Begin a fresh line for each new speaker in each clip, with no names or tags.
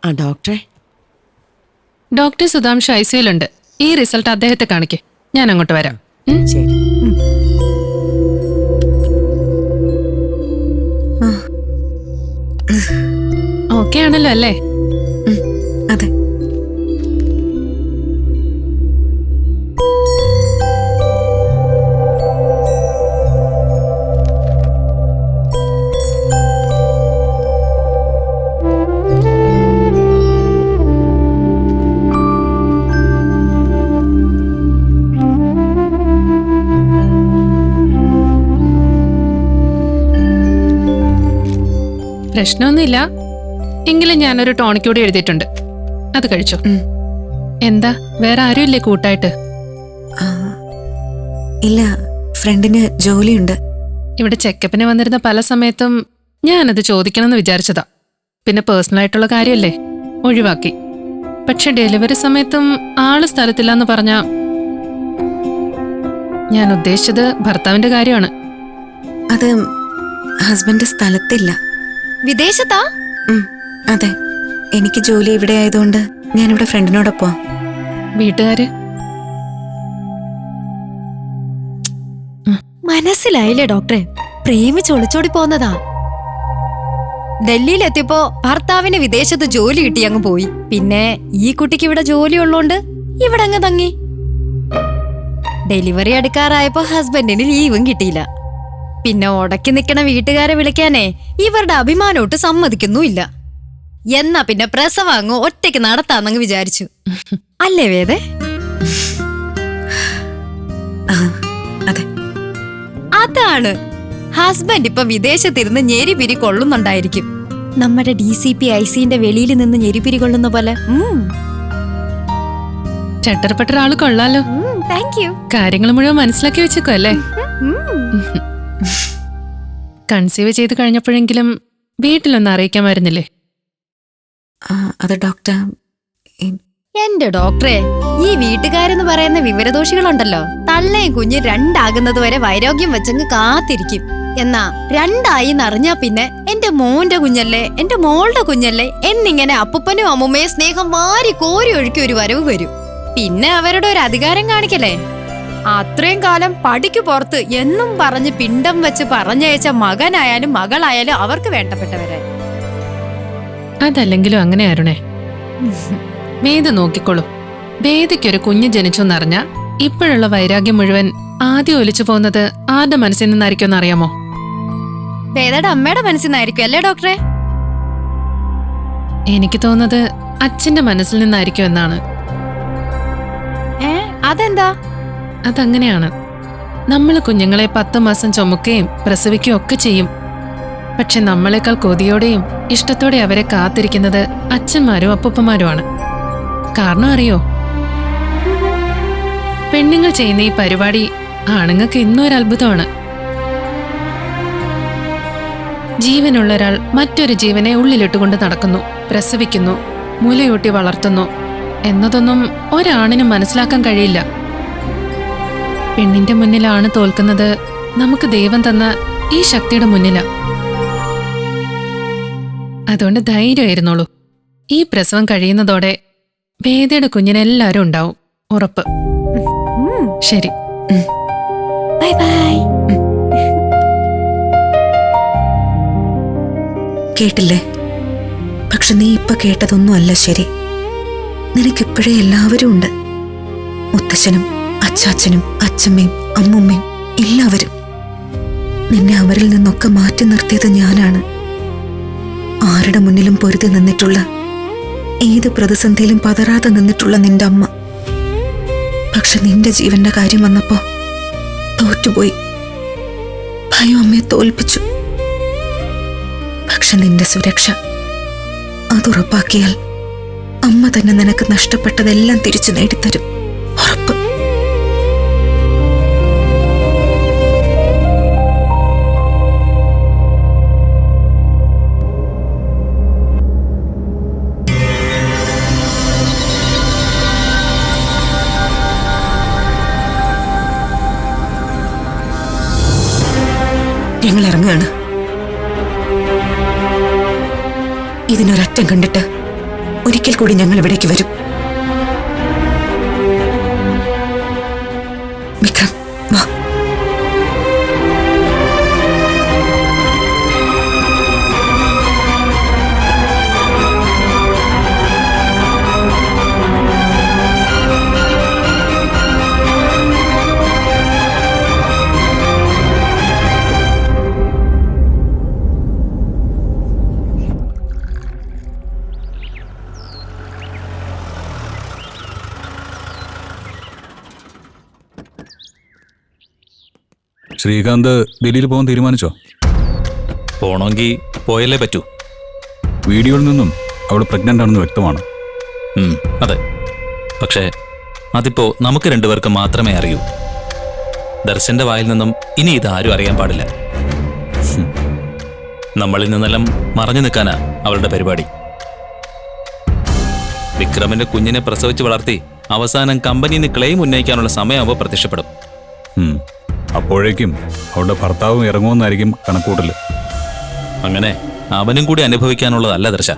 ആ ഡോക്ടറെ,
ഡോക്ടർ സുധാംശു ഐസിയുലുണ്ട്. ഈ റിസൾട്ട് അദ്ദേഹത്തെ കാണിക്കേ, ഞാൻ അങ്ങോട്ട് വരാം.
ശരി.
ഓക്കെ ആണല്ലോ അല്ലേ?
അതെ.
പ്രശ്നമൊന്നുമില്ല. എങ്കിലും ഞാനൊരു ടോണിക് കൂടി എഴുതിയിട്ടുണ്ട്, അത് കഴിച്ചോ. എന്താ, വേറെ ആരും ഇല്ലേ കൂട്ടായിട്ട്?
ഇല്ല, ഫ്രണ്ടിന് ജോലിയുണ്ട്.
ഇവിടെ ചെക്കപ്പിന് വന്നിരുന്ന പല സമയത്തും ഞാനത് ചോദിക്കണമെന്ന് വിചാരിച്ചതാ. പിന്നെ പേഴ്സണലായിട്ടുള്ള കാര്യമല്ലേ, ഒഴിവാക്കി. പക്ഷെ ഡെലിവറി സമയത്തും ആള് സ്ഥലത്തില്ലെന്ന് പറഞ്ഞ, ഞാൻ ഉദ്ദേശിച്ചത് ഭർത്താവിന്റെ കാര്യമാണ്.
അത് ഹസ്ബൻഡ് സ്ഥലത്തില്ല.
വിദേശത്താ?
അതെ, എനിക്ക് ജോലി ഇവിടെ ആയതുകൊണ്ട് ഞാനിവിടെ ഫ്രണ്ടിനോടൊപ്പം.
വീട്ടുകാര്?
മനസ്സിലായില്ലേ ഡോക്ടറെ, പ്രേമിച്ച് ഒളിച്ചോടി പോന്നതാ. ഡൽഹിയിലെത്തിയപ്പോ ഭർത്താവിന് വിദേശത്ത് ജോലി കിട്ടി അങ്ങ് പോയി. പിന്നെ ഈ കുട്ടിക്ക് ഇവിടെ ജോലി ഉള്ളോണ്ട് ഇവിടെ അങ്ങ് തങ്ങി. ഡെലിവറി എടുക്കാറായപ്പോ ഹസ്ബൻഡിന് ലീവും കിട്ടിയില്ല. പിന്നെ ഉടക്കി നിക്കണ വീട്ടുകാരെ വിളിക്കാനേ ഇവരുടെ അഭിമാനോട്ട് സമ്മതിക്കുന്നുമില്ല. എന്നാ പിന്നെ പ്രസവം അങ്ങ് ഒറ്റയ്ക്ക് നടത്താന്നങ്ങ് വിചാരിച്ചു. അല്ലേ വേദേ?
അതെ.
അതാണ് ഹസ്ബൻഡ് ഇപ്പൊ വിദേശത്തിരുന്ന് ഞെരിപിരി കൊള്ളുന്നുണ്ടായിരിക്കും. നമ്മുടെ DCP ICന്റെ വെളിയിൽ നിന്ന് ഞെരിപിരി കൊള്ളുന്ന പോലെ.
ചട്ടർപ്പട്ട ആള് കൊള്ളാലോ.
Thank you.
കാര്യങ്ങൾ മുഴുവൻ മനസ്സിലാക്കി വെച്ചേക്കോ അല്ലേ? കൺസീവ് ചെയ്ത് കഴിഞ്ഞപ്പോഴെങ്കിലും വീട്ടിലൊന്ന് അറിയിക്കാമായിരുന്നില്ലേ?
അത് ഡോക്ടർ,
എന്റെ ഡോക്ടറെ, ഈ വീട്ടുകാരെന്ന് പറയുന്ന വിവരദോഷികളുണ്ടല്ലോ, തള്ളയും കുഞ്ഞ് രണ്ടാകുന്നത് വരെ വൈരോഗ്യം വെച്ചങ്ങ് കാത്തിരിക്കും. എന്നാ രണ്ടായി എന്നറിഞ്ഞാ പിന്നെ എന്റെ മോന്റെ കുഞ്ഞല്ലേ, എന്റെ മോളുടെ കുഞ്ഞല്ലേ എന്നിങ്ങനെ അപ്പൂപ്പനും അമ്മുമ്മയെ സ്നേഹം വാരി കോരി ഒഴുക്കി ഒരു വരവ് വരും. പിന്നെ അവരുടെ ഒരു അധികാരം കാണിക്കല്ലേ. അത്രയും കാലം പടിക്ക് പുറത്ത് എന്നും പറഞ്ഞ് പിണ്ടം വെച്ച് പറഞ്ഞയച്ച മകനായാലും മകളായാലും അവർക്ക് വേണ്ടപ്പെട്ടവരെ.
അതല്ലെങ്കിലും അങ്ങനെ അരുണേ, വേദ നോക്കിക്കോളൂ. വേദയ്ക്കൊരു കുഞ്ഞ് ജനിച്ചെന്നറിഞ്ഞ ഇപ്പോഴുള്ള വൈരാഗ്യം മുഴുവൻ ആദ്യം ഒലിച്ചു പോകുന്നത് ആരുടെ മനസ്സിൽ നിന്നായിരിക്കും അറിയാമോ?
വേദയുടെ അമ്മയുടെ മനസ്സിൽ നിന്നായിരിക്കും അല്ലേ ഡോക്ടറെ?
എനിക്ക് തോന്നുന്നത് അച്ഛന്റെ മനസ്സിൽ നിന്നായിരിക്കും എന്നാണ്.
അതെന്താ?
അതങ്ങനെയാണ്. നമ്മൾ കുഞ്ഞുങ്ങളെ 10 മാസം ചുമക്കുകയും പ്രസവിക്കുകയും ഒക്കെ ചെയ്യും. പക്ഷെ നമ്മളെക്കാൾ കൊതിയോടെയും ഇഷ്ടത്തോടെ അവരെ കാത്തിരിക്കുന്നത് അച്ഛന്മാരും അപ്പൂപ്പന്മാരുമാണ്. കാരണം അറിയോ, പെണ്ണുങ്ങൾ ചെയ്യുന്ന ഈ പരിപാടി ആണുങ്ങൾക്ക് ഇന്നും ഒരു അത്ഭുതമാണ്. ജീവനുള്ള ഒരാൾ മറ്റൊരു ജീവനെ ഉള്ളിലിട്ടുകൊണ്ട് നടക്കുന്നു, പ്രസവിക്കുന്നു, മുലയൂട്ടി വളർത്തുന്നു എന്നതൊന്നും ഒരാണിനും മനസ്സിലാക്കാൻ കഴിയില്ല. പെണ്ണിന്റെ മുന്നിലാണ് തോൽക്കുന്നത് നമുക്ക് ദൈവം തന്ന ഈ ശക്തിയുടെ മുന്നിലാ. അതുകൊണ്ട് ധൈര്യമായിരുന്നോളൂ. ഈ പ്രസവം കഴിയുന്നതോടെ വേദയുടെ കുഞ്ഞിനെല്ലാരും ഉണ്ടാവും, ഉറപ്പ്. ശരി,
ബൈ ബൈ.
കേട്ടില്ലേ? പക്ഷെ നീ ഇപ്പൊ കേട്ടതൊന്നും അല്ല ശരി. നിനക്കിപ്പോഴേ എല്ലാവരും ഉണ്ട്. മുത്തശ്ശനും അച്ചാച്ചനും അച്ഛമ്മയും അമ്മുമ്മയും എല്ലാവരും. നിന്നെ അവരിൽ നിന്നൊക്കെ മാറ്റി നിർത്തിയത് ഞാനാണ്. ആരുടെ മുന്നിലും പൊരുതി നിന്നിട്ടുള്ള, ഏത് പ്രതിസന്ധിയിലും പതറാതെ നിന്നിട്ടുള്ള നിന്റെ അമ്മ. പക്ഷെ നിന്റെ ജീവന്റെ കാര്യം വന്നപ്പോ തോറ്റുപോയി. ഭയം അമ്മയെ തോൽപ്പിച്ചു. പക്ഷെ നിന്റെ സുരക്ഷ അതുറപ്പാക്കിയാൽ അമ്മ തന്നെ നിനക്ക് നഷ്ടപ്പെട്ടതെല്ലാം തിരിച്ചു നേടിത്തരും, ഉറപ്പ്. ഞങ്ങൾ ഇറങ്ങുകയാണ്. ഇതിനൊരറ്റം കണ്ടിട്ട് ഒരിക്കൽ കൂടി ഞങ്ങൾ ഇവിടേക്ക് വരും. വിക്രം, വാ.
ശ്രീകാന്ത് ഡൽഹിയിൽ പോകാൻ തീരുമാനിച്ചോ?
പോണമെങ്കിൽ പോയല്ലേ പറ്റൂ.
വീഡിയോയിൽ നിന്നും അവൾ പ്രഗ്നന്റ് ആണെന്ന് വ്യക്തമാണ്.
അതെ, പക്ഷേ അതിപ്പോ നമുക്ക് രണ്ടുപേർക്ക് മാത്രമേ അറിയൂ. ദർശന്റെ വായിൽ നിന്നും ഇനി ഇതാരും അറിയാൻ പാടില്ല. നമ്മളിൽ നിന്നെല്ലാം മറഞ്ഞു നിൽക്കാനാ അവളുടെ പരിപാടി. വിക്രമിന്റെ കുഞ്ഞിനെ പ്രസവിച്ച് വളർത്തി അവസാനം കമ്പനിയിൽ നിന്ന് ക്ലെയിം ഉന്നയിക്കാനുള്ള സമയമാകുമ്പോൾ പ്രത്യക്ഷപ്പെടും.
അപ്പോഴേക്കും അവളുടെ ഭർത്താവും ഇറങ്ങുമെന്നായിരിക്കും കണക്കൂട്ടല്.
അങ്ങനെ അവനും കൂടി അനുഭവിക്കാനുള്ളതല്ല ദർശ.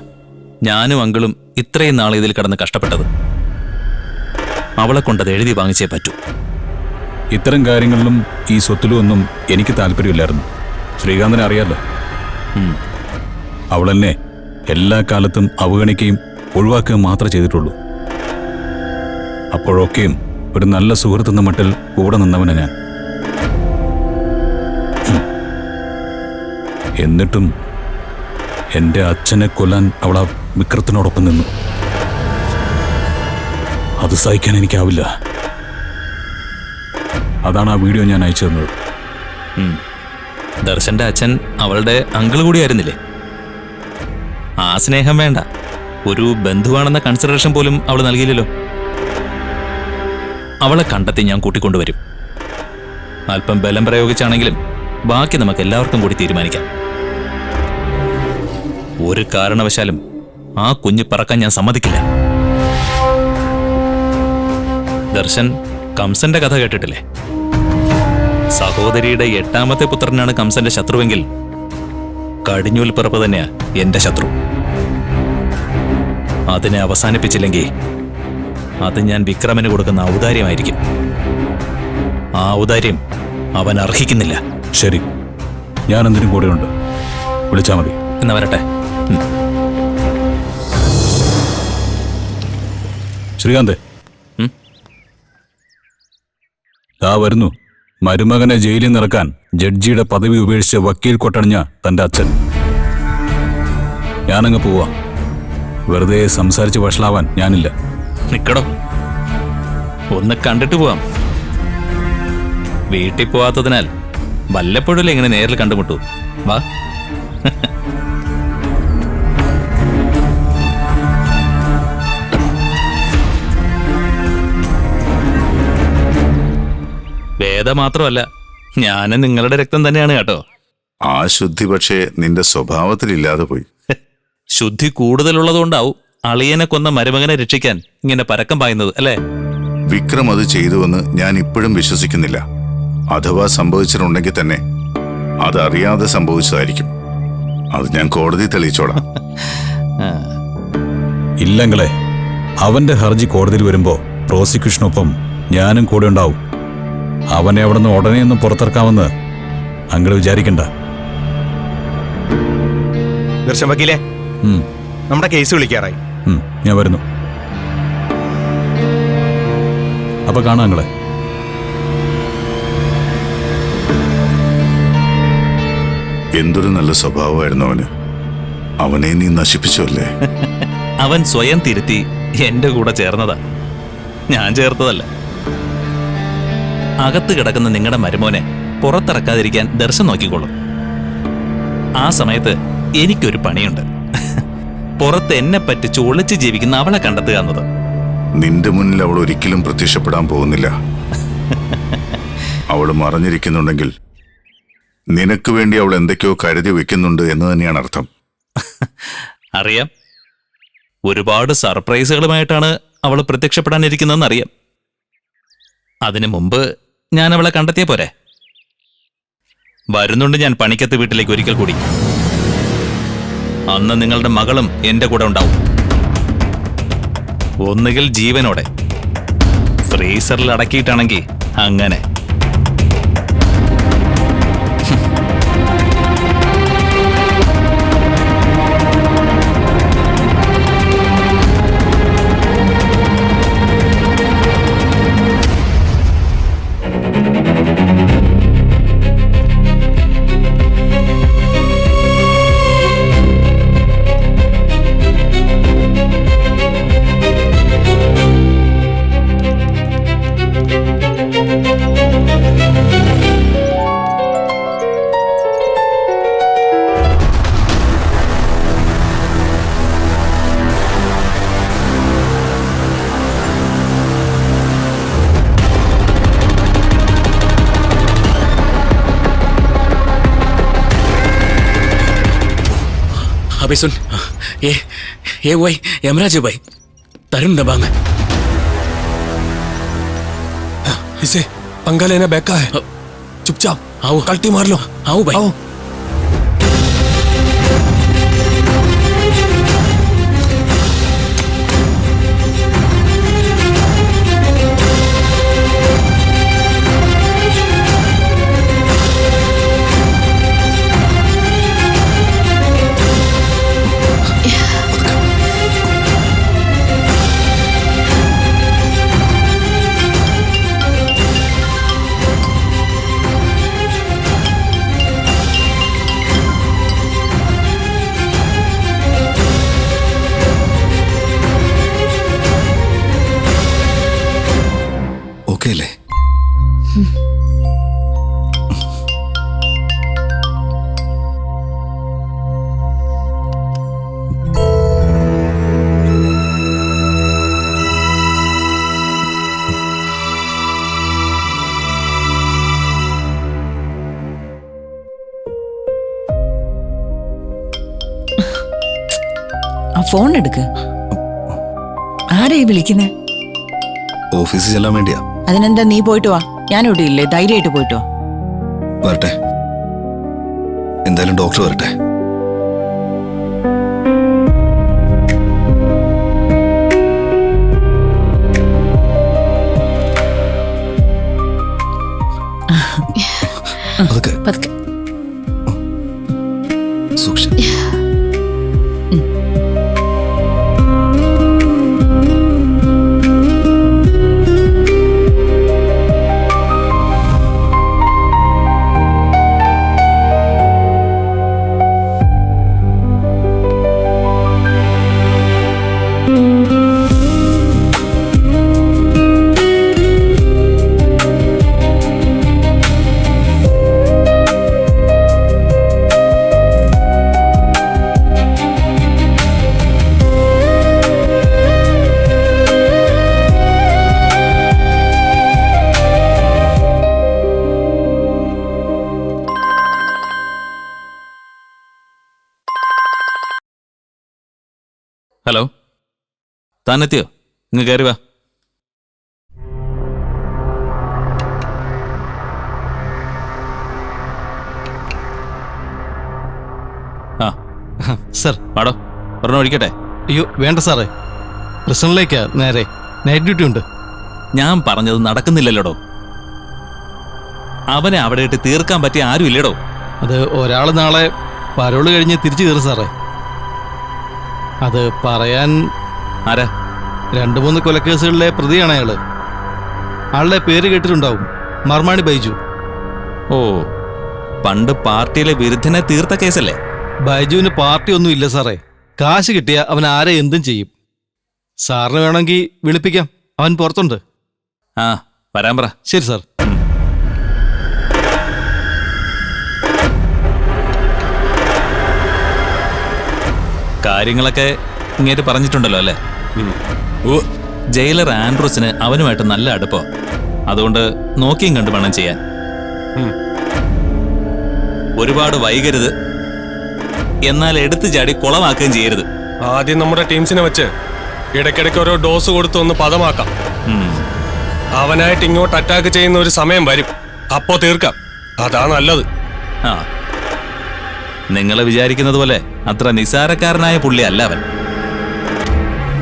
ഞാനും അങ്കിളും ഇത്രയും നാൾ ഇതിൽ കിടന്ന് കഷ്ടപ്പെട്ടത്. അവളെ കൊണ്ടത് എഴുതി വാങ്ങിച്ചേ പറ്റൂ.
ഇത്തരം കാര്യങ്ങളിലും ഈ സ്വത്തിലും ഒന്നും എനിക്ക് താല്പര്യമില്ലായിരുന്നു. ശ്രീകാന്തിനെ അറിയാലോ. അവളെന്നെ എല്ലാ കാലത്തും അവഗണിക്കുകയും ഒഴിവാക്കുകയും മാത്രമേ ചെയ്തിട്ടുള്ളൂ. അപ്പോഴൊക്കെയും ഒരു നല്ല സുഹൃത്തെന്ന മട്ടിൽ കൂടെ നിന്നവനാ ഞാൻ. എന്നിട്ടും എൻ്റെ അച്ഛനെ കൊല്ലാൻ അവൾ ആ വിക്രത്തിനോടൊപ്പം നിന്നു. അത് സഹിക്കാൻ എനിക്കാവില്ല. അതാണ് ആ വീഡിയോ ഞാൻ അയച്ചു തന്നത്.
ദർശന്റെ അച്ഛൻ അവളുടെ അങ്കിൾ കൂടിയായിരുന്നില്ലേ? ആ സ്നേഹം വേണ്ട, ഒരു ബന്ധുവാണെന്ന കൺസിഡറേഷൻ പോലും അവൾ നൽകിയില്ലല്ലോ. അവളെ കണ്ടെത്തി ഞാൻ കൂട്ടിക്കൊണ്ടുവരും. അല്പം ബലം പ്രയോഗിച്ചാണെങ്കിലും ബാക്കി നമുക്ക് എല്ലാവർക്കും കൂടി തീരുമാനിക്കാം. ഒരു കാരണവശാലും ആ കുഞ്ഞ് പറക്കാൻ ഞാൻ സമ്മതിക്കില്ല. ദർശൻ കംസന്റെ കഥ കേട്ടിട്ടില്ലേ? സഹോദരിയുടെ 8ാമത്തെ പുത്രനാണ് കംസന്റെ ശത്രുവെങ്കിൽ കടിഞ്ഞൂൽ പിറപ്പ് തന്നെയാ എന്റെ ശത്രു. അതിനെ അവസാനിപ്പിച്ചില്ലെങ്കിൽ അത് ഞാൻ വിക്രമന് കൊടുക്കുന്ന ഔദാര്യമായിരിക്കും. ആ ഔദാര്യം അവൻ അർഹിക്കുന്നില്ല.
ശരി, ഞാൻ എന്തിനും കൂടെയുണ്ട്. വിളിച്ചാൽ മതി.
എന്നാ വരട്ടെ.
ശ്രീകാന്ത്, ദാ വരുന്നു മരുമകനെ ജയിലിൽ നിറക്കാൻ ജഡ്ജിയുടെ പദവി ഉപേക്ഷിച്ച് വക്കീൽ കൊട്ടണിഞ്ഞ തന്റെ അച്ഛൻ. ഞാനങ്ങ് പോവാ. വെറുതെ സംസാരിച്ച് വഷളാവാൻ ഞാനില്ല.
നിക്കടോ, ഒന്ന് കണ്ടിട്ട് പോവാം. വീട്ടിൽ പോവാത്തതിനാൽ വല്ലപ്പോഴും എങ്ങനെ നേരിൽ കണ്ടുമുട്ടു. വാ. വേദ മാത്രമല്ല, ഞാനും നിങ്ങളുടെ രക്തം തന്നെയാണ് കേട്ടോ.
ആ ശുദ്ധി പക്ഷേ നിന്റെ സ്വഭാവത്തിലില്ലാതെ പോയി.
ശുദ്ധി കൂടുതലുള്ളതുകൊണ്ടാവും അളിയനെ കൊന്ന മരുമകനെ രക്ഷിക്കാൻ ഇങ്ങനെ പരക്കം പായുന്നത്, അല്ലേ?
വിക്രം അത് ചെയ്തുവെന്ന് ഞാൻ ഇപ്പോഴും വിശ്വസിക്കുന്നില്ല. അഥവാ സംഭവിച്ചിട്ടുണ്ടെങ്കിൽ തന്നെ അതറിയാതെ സംഭവിച്ചതായിരിക്കും. അത് ഞാൻ കോടതി തെളിയിച്ചോളാം.
ഇല്ലെങ്കിലേ അവന്റെ ഹർജി കോടതിയിൽ വരുമ്പോ പ്രോസിക്യൂഷനൊപ്പം ഞാനും കൂടെ ഉണ്ടാവും. അവനെ അവിടെ നിന്ന് ഉടനെയൊന്നും പുറത്തിറക്കാമെന്ന് അങ്കിള് വിചാരിക്കണ്ട.
ദർശൻ വക്കീലേ, നമ്മുടെ കേസ് വിളിക്കാറായി.
ഞാൻ വരുന്നു. അപ്പൊ കാണാം അങ്കിളെ.
എന്തൊരു നല്ല സ്വഭാവമായിരുന്നു അവന്. അവനെ നീ നശിപ്പിച്ചല്ലേ?
അവൻ സ്വയം തിരുത്തി എന്റെ കൂടെ ചേർന്നതാ, ഞാൻ ചേർത്തതല്ല. അകത്ത് കിടക്കുന്ന നിങ്ങളുടെ മരുമോനെ പുറത്തിറക്കാതിരിക്കാൻ ദർശനം നോക്കിക്കോളും. ആ സമയത്ത് എനിക്കൊരു പണിയുണ്ട്. പുറത്ത് എന്നെ പറ്റിച്ച് ഒളിച്ച് ജീവിക്കുന്ന അവളെ കണ്ടെത്തുക എന്നത്.
നിന്റെ മുന്നിൽ അവൾ ഒരിക്കലും പ്രത്യക്ഷപ്പെടാൻ പോകുന്നില്ല. അവൾ മറഞ്ഞിരിക്കുന്നുണ്ടെങ്കിൽ നിനക്ക് വേണ്ടി അവൾ എന്തൊക്കെയോ കരുതി വെക്കുന്നുണ്ട് എന്ന് തന്നെയാണ് അർത്ഥം.
അറിയാം, ഒരുപാട് സർപ്രൈസുകളുമായിട്ടാണ് അവൾ പ്രത്യക്ഷപ്പെടാനിരിക്കുന്നതെന്ന് അറിയാം. അതിനു മുമ്പ് ഞാൻ അവളെ കണ്ടെത്തിയ പോരെ? വരുന്നുണ്ട് ഞാൻ പണിക്കത്ത് വീട്ടിലേക്ക് ഒരിക്കൽ കൂടി. അന്ന് നിങ്ങളുടെ മകളും എന്റെ കൂടെ ഉണ്ടാവും. ഒന്നുകിൽ ജീവനോടെ, ഫ്രീസറിൽ അടക്കിയിട്ടാണെങ്കിൽ അങ്ങനെ.
अबे सुन, ये वही यमराज है भाई, तरुण दबांग।
इसे पंगा लेना बैका है, चुपचाप
आओ,
कल्टी मार लो।
आओ भाई। आओ।
ओके ले।
ആ ഫോൺ എടുക്ക്. ആരെയും വിളിക്കുന്നേ?
ഓഫീസിൽ ചെല്ലാൻ വേണ്ടിയാ.
അതിനെന്താ, നീ പോയിട്ട് വാ. ഞാനിവിടെ ഇല്ലേ, ധൈര്യമായിട്ട് പോയിട്ട് വാ.
വരട്ടെ, എന്തായാലും ഡോക്ടർ വരട്ടെ.
പതുക്കെ.
സൂക്ഷിച്ച്.
ഹലോ, താനെത്തിയോ? ഇങ്ങ് കയറി വാ. ആ
സർ.
വാടോ, പറഞ്ഞ ഒഴിക്കട്ടെ.
അയ്യോ വേണ്ട സാറേ, പ്രസന്റിലേക്കാ നേരെ. നൈറ്റ് ഡ്യൂട്ടി ഉണ്ട്.
ഞാൻ പറഞ്ഞത് നടക്കുന്നില്ലല്ലോടോ. അവനെ അവിടെ ഇട്ട് തീർക്കാൻ പറ്റിയ ആരും ഇല്ലടോ.
അത് ഒരാൾ നാളെ പരോള് കഴിഞ്ഞ് തിരിച്ചു കയറും സാറേ. അത് പറയാൻ
ആരാ?
2-3 കൊലക്കേസുകളിലെ പ്രതിയാണ് അയാള്. ആളുടെ പേര് കേട്ടിട്ടുണ്ടാവും, മർമാണി ബൈജു.
ഓ, പണ്ട് പാർട്ടിയിലെ വിരുദ്ധനെ തീർത്ത കേസല്ലേ?
ബൈജുവിന് പാർട്ടി ഒന്നും ഇല്ല സാറേ. കാശ് കിട്ടിയ അവൻ ആരെ എന്തും ചെയ്യും. സാറിന് വേണമെങ്കിൽ വിളിപ്പിക്കാം, അവൻ പുറത്തുണ്ട്.
ആ, വരാൻ പറ.
ശരി സാർ.
കാര്യങ്ങളൊക്കെ ഇങ്ങേറ്റ് പറഞ്ഞിട്ടുണ്ടല്ലോ അല്ലേ? ജയിലർ ആൻഡ്രൂസിന് അവനുമായിട്ട് നല്ല അടുപ്പോ. അതുകൊണ്ട് നോക്കിയും കണ്ടു വേണം ചെയ്യാൻ. ഒരുപാട് വൈകരുത്, എന്നാൽ എടുത്തു ചാടി കുളമാക്കുകയും ചെയ്യരുത്.
ആദ്യം നമ്മുടെ ടീംസിനെ വെച്ച് ഇടയ്ക്കിടയ്ക്ക് ഓരോ ഡോസ് കൊടുത്ത് ഒന്ന് പദമാക്കാം. അവനായിട്ട് ഇങ്ങോട്ട് അറ്റാക്ക് ചെയ്യുന്ന ഒരു സമയം വരും, അപ്പോ തീർക്കാം. അതാ നല്ലത്.
ആ, നിങ്ങൾ വിചാരിക്കുന്നത് പോലെ അത്ര നിസാരക്കാരനായ പുള്ളി അല്ല അവൻ.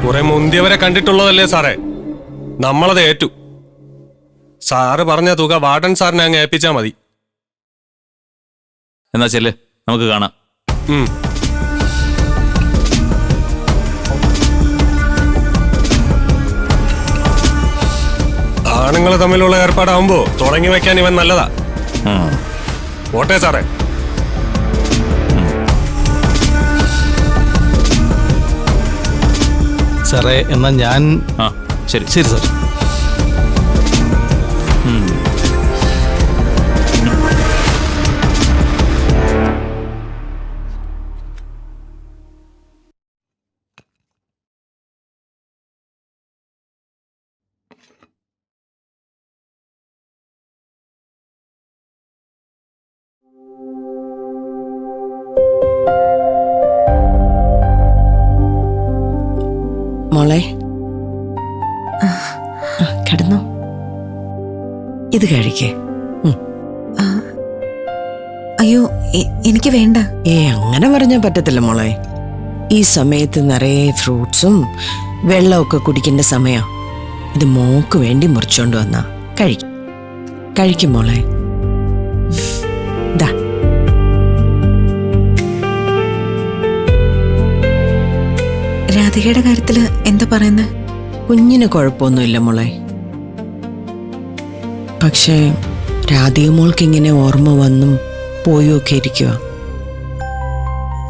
കുറെ മുന്തിയവരെ കണ്ടിട്ടുള്ളതല്ലേ സാറേ? നമ്മളത് ഏറ്റു. സാറ് പറഞ്ഞ തുക വാർഡൻ സാറിനെ അങ്ങ് ഏൽപ്പിച്ചാ മതി.
എന്നാ ചെല്ല്, നമുക്ക് കാണാം.
ആണുങ്ങൾ തമ്മിലുള്ള ഏർപ്പാടാവുമ്പോ തുടങ്ങി വെക്കാൻ ഇവൻ നല്ലതാ. ഓട്ടെ സാറേ.
സാറേ എന്നാ ഞാൻ
ശരി
ശരി സാർ.
മോളെ കിടന്നോ, ഇത് കഴിക്കേ.
അയ്യോ എനിക്ക് വേണ്ട.
അങ്ങനെ പറഞ്ഞാൽ പറ്റത്തില്ല മോളെ. ഈ സമയത്ത് നിറയെ ഫ്രൂട്ട്സും വെള്ളമൊക്കെ കുടിക്കേണ്ട സമയം. ഇത് മോക്ക് വേണ്ടി മുറിച്ചോണ്ട് വന്നാ കഴിക്കും മോളെ. ദാ
രാധികയുടെ കാര്യത്തില് എന്താ പറയുന്നത്?
കുഞ്ഞിന് കുഴപ്പമൊന്നുമില്ല മോളെ. പക്ഷേ രാധിക മോൾക്ക് ഇങ്ങനെ ഓർമ്മ വന്നും പോയൊക്കെ ഇരിക്കുക.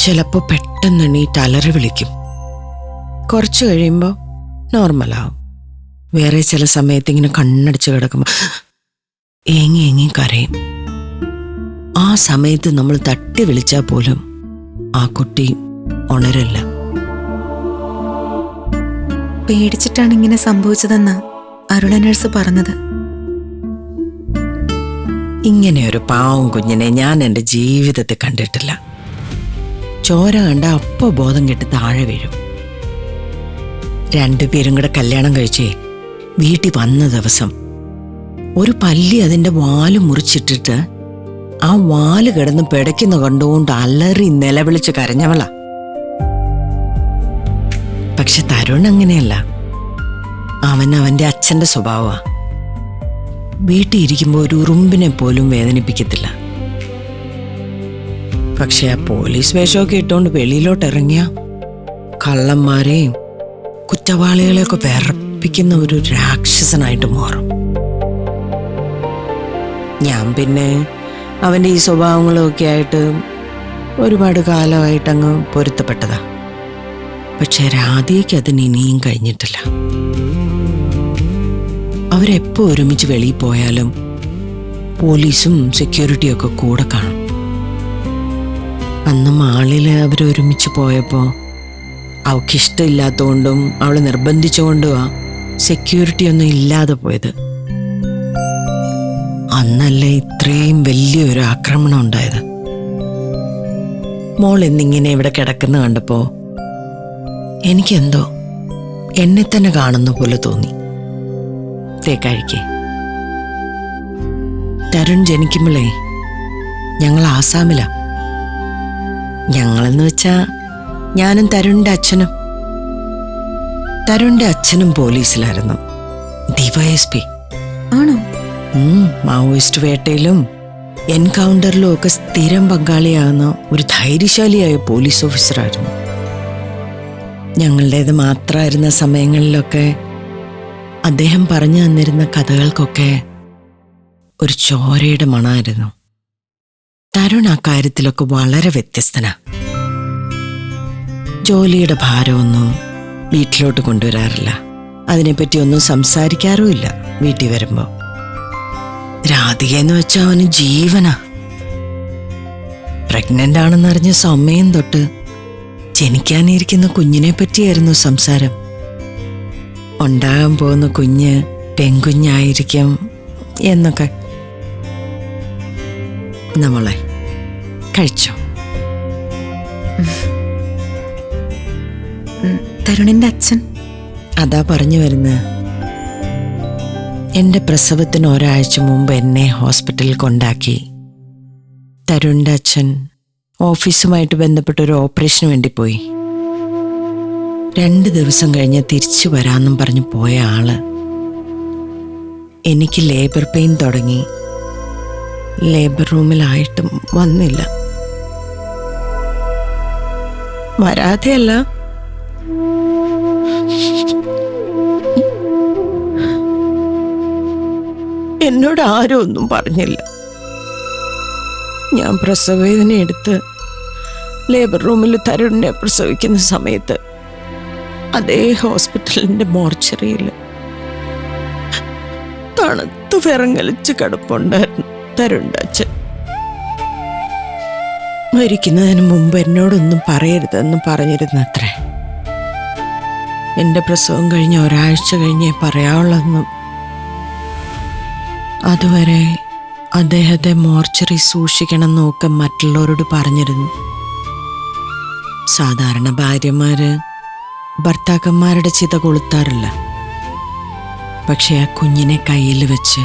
ചിലപ്പോ പെട്ടെന്ന് എണീറ്റ് അലറി വിളിക്കും. കുറച്ചു കഴിയുമ്പോ നോർമലാവും. വേറെ ചില സമയത്ത് ഇങ്ങനെ കണ്ണടിച്ച് കിടക്കുമ്പോ ഏങ്ങി കരയും. ആ സമയത്ത് നമ്മൾ തട്ടി വിളിച്ചാൽ പോലും ആ കുട്ടി ഉണരല്ല.
പേടിച്ചിട്ടാണ് ഇങ്ങനെ സംഭവിച്ചതെന്ന് അരുണ നഴ്സ് പറഞ്ഞത്.
ഇങ്ങനെ ഒരു പാവം കുഞ്ഞിനെ ഞാൻ എൻ്റെ ജീവിതത്തിൽ കണ്ടിട്ടില്ല. ചോര കണ്ട അപ്പോ ബോധം കെട്ട് താഴെ വീഴും. രണ്ടുപേരും കൂടെ കല്യാണം കഴിച്ചേ വീട്ടിൽ വന്ന ദിവസം ഒരു പല്ലി അതിൻ്റെ വാല് മുറിച്ചിട്ടിട്ട് ആ വാല് കിടന്ന് പിടയ്ക്കുന്ന കണ്ടുകൊണ്ട് അലറി നിലവിളിച്ച് കരഞ്ഞവളാ. പക്ഷെ തരുൺ അങ്ങനെയല്ല. അവൻ അവൻ്റെ അച്ഛൻ്റെ സ്വഭാവമാ. വീട്ടിൽ ഇരിക്കുമ്പോൾ ഒരു ഉറുമ്പിനെ പോലും വേദനിപ്പിക്കത്തില്ല. പക്ഷെ ആ പോലീസ് വേഷമൊക്കെ ഇട്ടുകൊണ്ട് വെളിയിലോട്ട് ഇറങ്ങിയ കള്ളന്മാരെയും കുറ്റവാളികളെയൊക്കെ വിറപ്പിക്കുന്ന ഒരു രാക്ഷസനായിട്ട് മാറും. ഞാൻ പിന്നെ അവൻ്റെ ഈ സ്വഭാവങ്ങളൊക്കെ ആയിട്ട് ഒരുപാട് കാലമായിട്ടങ്ങ് പൊരുത്തപ്പെട്ടതാ. പക്ഷെ രാധികയ്ക്ക് അതിന് ഇനിയും കഴിഞ്ഞിട്ടില്ല. അവരെപ്പോ ഒരുമിച്ച് വെളിയിൽ പോയാലും പോലീസും സെക്യൂരിറ്റിയും ഒക്കെ കൂടെ കാണും. അന്ന് മാളില് അവരൊരുമിച്ച് പോയപ്പോ അവൾക്കിഷ്ടമില്ലാത്തതുകൊണ്ടും അവളെ നിർബന്ധിച്ചുകൊണ്ടുമാ സെക്യൂരിറ്റി ഒന്നും ഇല്ലാതെ പോയത്. അന്നല്ലേ ഇത്രയും വലിയൊരു ആക്രമണം ഉണ്ടായത്. മോൾ എന്നിങ്ങനെ ഇവിടെ കിടക്കുന്ന കണ്ടപ്പോ എനിക്കെന്തോ എന്നെ തന്നെ കാണുന്ന പോലെ തോന്നി. കഴിക്കേ. തരുൺ ജനിക്കുമ്പോഴേ ഞങ്ങൾ ആസാമിലാ. ഞങ്ങളെന്ന് വെച്ചാ ഞാനും തരുണിന്റെ അച്ഛനും. തരുണിന്റെ അച്ഛനും പോലീസിലായിരുന്നു, DYSP.
ആണോ?
മാവോയിസ്റ്റ് വേട്ടയിലും എൻകൗണ്ടറിലും ഒക്കെ സ്ഥിരം പങ്കാളിയാകുന്ന ഒരു ധൈര്യശാലിയായ പോലീസ് ഓഫീസറായിരുന്നു. ഞങ്ങളുടേത് മാത്രമായിരുന്ന സമയങ്ങളിലൊക്കെ അദ്ദേഹം പറഞ്ഞു തന്നിരുന്ന കഥകൾക്കൊക്കെ ഒരു ചോരയുടെ മണമായിരുന്നു. തരുൺ ആ കാര്യത്തിലൊക്കെ വളരെ വ്യത്യസ്തനാ. ജോലിയുടെ ഭാരമൊന്നും വീട്ടിലോട്ട് കൊണ്ടുവരാറില്ല. അതിനെപ്പറ്റി ഒന്നും സംസാരിക്കാറുമില്ല വീട്ടിൽ വരുമ്പോ. രാധിക എന്ന് വെച്ചാൽ അവന് ജീവനാ. പ്രഗ്നന്റ് ആണെന്നറിഞ്ഞ സമയം തൊട്ട് ജനിക്കാനിരിക്കുന്ന കുഞ്ഞിനെ പറ്റിയായിരുന്നു സംസാരം. ഉണ്ടാകാൻ പോകുന്ന കുഞ്ഞ് പെൺകുഞ്ഞായിരിക്കും എന്നൊക്കെ. നമ്മളെ കഴിച്ചോ?
തരുണിന്റെ അച്ഛൻ
അതാ പറഞ്ഞു വരുന്നത്. എന്റെ പ്രസവത്തിന് ഒരാഴ്ച മുമ്പ് എന്നെ ഹോസ്പിറ്റലിൽ കൊണ്ടാക്കി. തരുണിന്റെ അച്ഛൻ ഓഫീസുമായിട്ട് ബന്ധപ്പെട്ട ഒരു ഓപ്പറേഷന് വേണ്ടി പോയി. 2 ദിവസം കഴിഞ്ഞ് തിരിച്ചു വരാമെന്നും പറഞ്ഞു പോയ ആള് എനിക്ക് ലേബർ പെയിൻ തുടങ്ങി ലേബർ റൂമിലായിട്ടും വന്നില്ല. വരാതെയല്ല, എന്നോട് ആരും ഒന്നും പറഞ്ഞില്ല. ഞാൻ പ്രസവവേദന എടുത്ത് ലേബർ റൂമിൽ തരുണിനെ പ്രസവിക്കുന്ന സമയത്ത് അതേ ഹോസ്പിറ്റലിന്റെ മോർച്ചറിയിൽ തണുത്ത് വിറങ്ങലിച്ച് കിടപ്പുണ്ടായിരുന്നു തരുണിന്റെ അച്ഛൻ. മരിക്കുന്നതിന് മുമ്പ് എന്നോടൊന്നും പറയരുതെന്ന് പറഞ്ഞിരുന്നത്രേ. എന്റെ പ്രസവം കഴിഞ്ഞ് ഒരാഴ്ച കഴിഞ്ഞേ പറയാവുള്ളെന്നും അതുവരെ അദ്ദേഹത്തെ മോർച്ചറി സൂക്ഷിക്കണം എന്നൊക്കെ മറ്റുള്ളവരോട് പറഞ്ഞിരുന്നു. സാധാരണ ഭാര്യമാര് ഭർത്താക്കന്മാരുടെ ചിത കൊളുത്താറില്ല. പക്ഷെ ആ കുഞ്ഞിനെ കയ്യിൽ വെച്ച്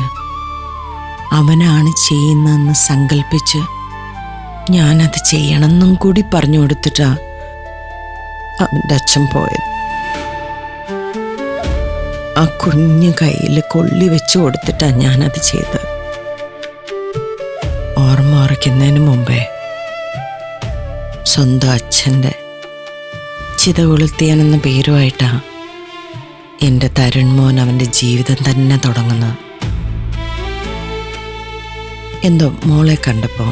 അവനാണ് ചെയ്യുന്നതെന്ന് സങ്കല്പിച്ച് ഞാനത് ചെയ്യണമെന്നും കൂടി പറഞ്ഞു കൊടുത്തിട്ടാ അവൻ്റെ അച്ഛൻ പോയത്. ആ കുഞ്ഞ് കയ്യിൽ കൊള്ളി വെച്ച് കൊടുത്തിട്ടാ ഞാനത് ചെയ്തത്. ഓർമ്മ ഉറയ്ക്കുന്നതിന് മുമ്പേ സ്വന്തം അച്ഛൻ്റെ ചിത കൊളുത്തിയാനെന്ന പേരുമായിട്ടാ എൻ്റെ തരുൺ മോൻ അവൻ്റെ ജീവിതം തന്നെ തുടങ്ങുന്നത്. എന്തോ മോളെ കണ്ടപ്പോൾ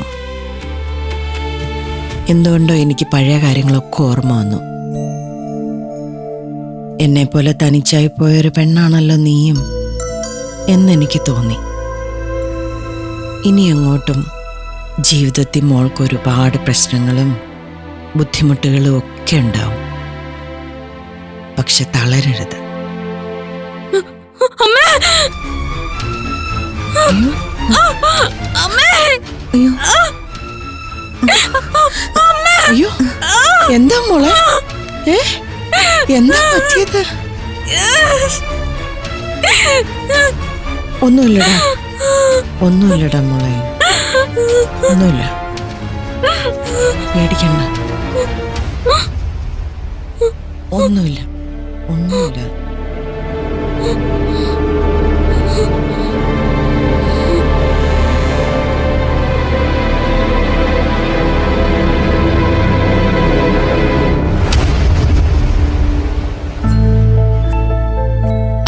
എന്തുകൊണ്ടോ എനിക്ക് പഴയ കാര്യങ്ങളൊക്കെ ഓർമ്മ വന്നു. എന്നെപ്പോലെ തനിച്ചായി പോയൊരു പെണ്ണാണല്ലോ നീയും എന്നെനിക്ക് തോന്നി. ഇനി അങ്ങോട്ടും ജീവിതത്തിൽ മോൾക്ക് ഒരുപാട് പ്രശ്നങ്ങളും ബുദ്ധിമുട്ടുകളും ഒക്കെ ഉണ്ടാവും. പക്ഷെ തളരരുത്. അയ്യോ, എന്താ മോളെ? എന്താ പറ്റിയത്? ഒന്നുമില്ലടാ, ഒന്നുമില്ലടാ മോളെ, ഒന്നുമില്ല, പേടിക്കണ്ട, ഒന്നുമില്ല, ഒന്നുമില്ല.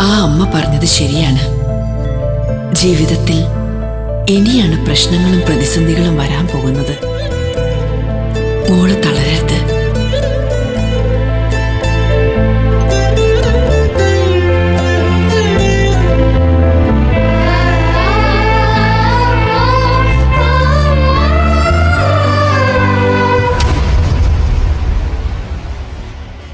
ആ അമ്മ പറഞ്ഞത് ശരിയാണ്. ജീവിതത്തിൽ ഇനിയാണ് പ്രശ്നങ്ങളും പ്രതിസന്ധികളും വരാൻ പോകുന്നത്. മോള് തളരരുത്.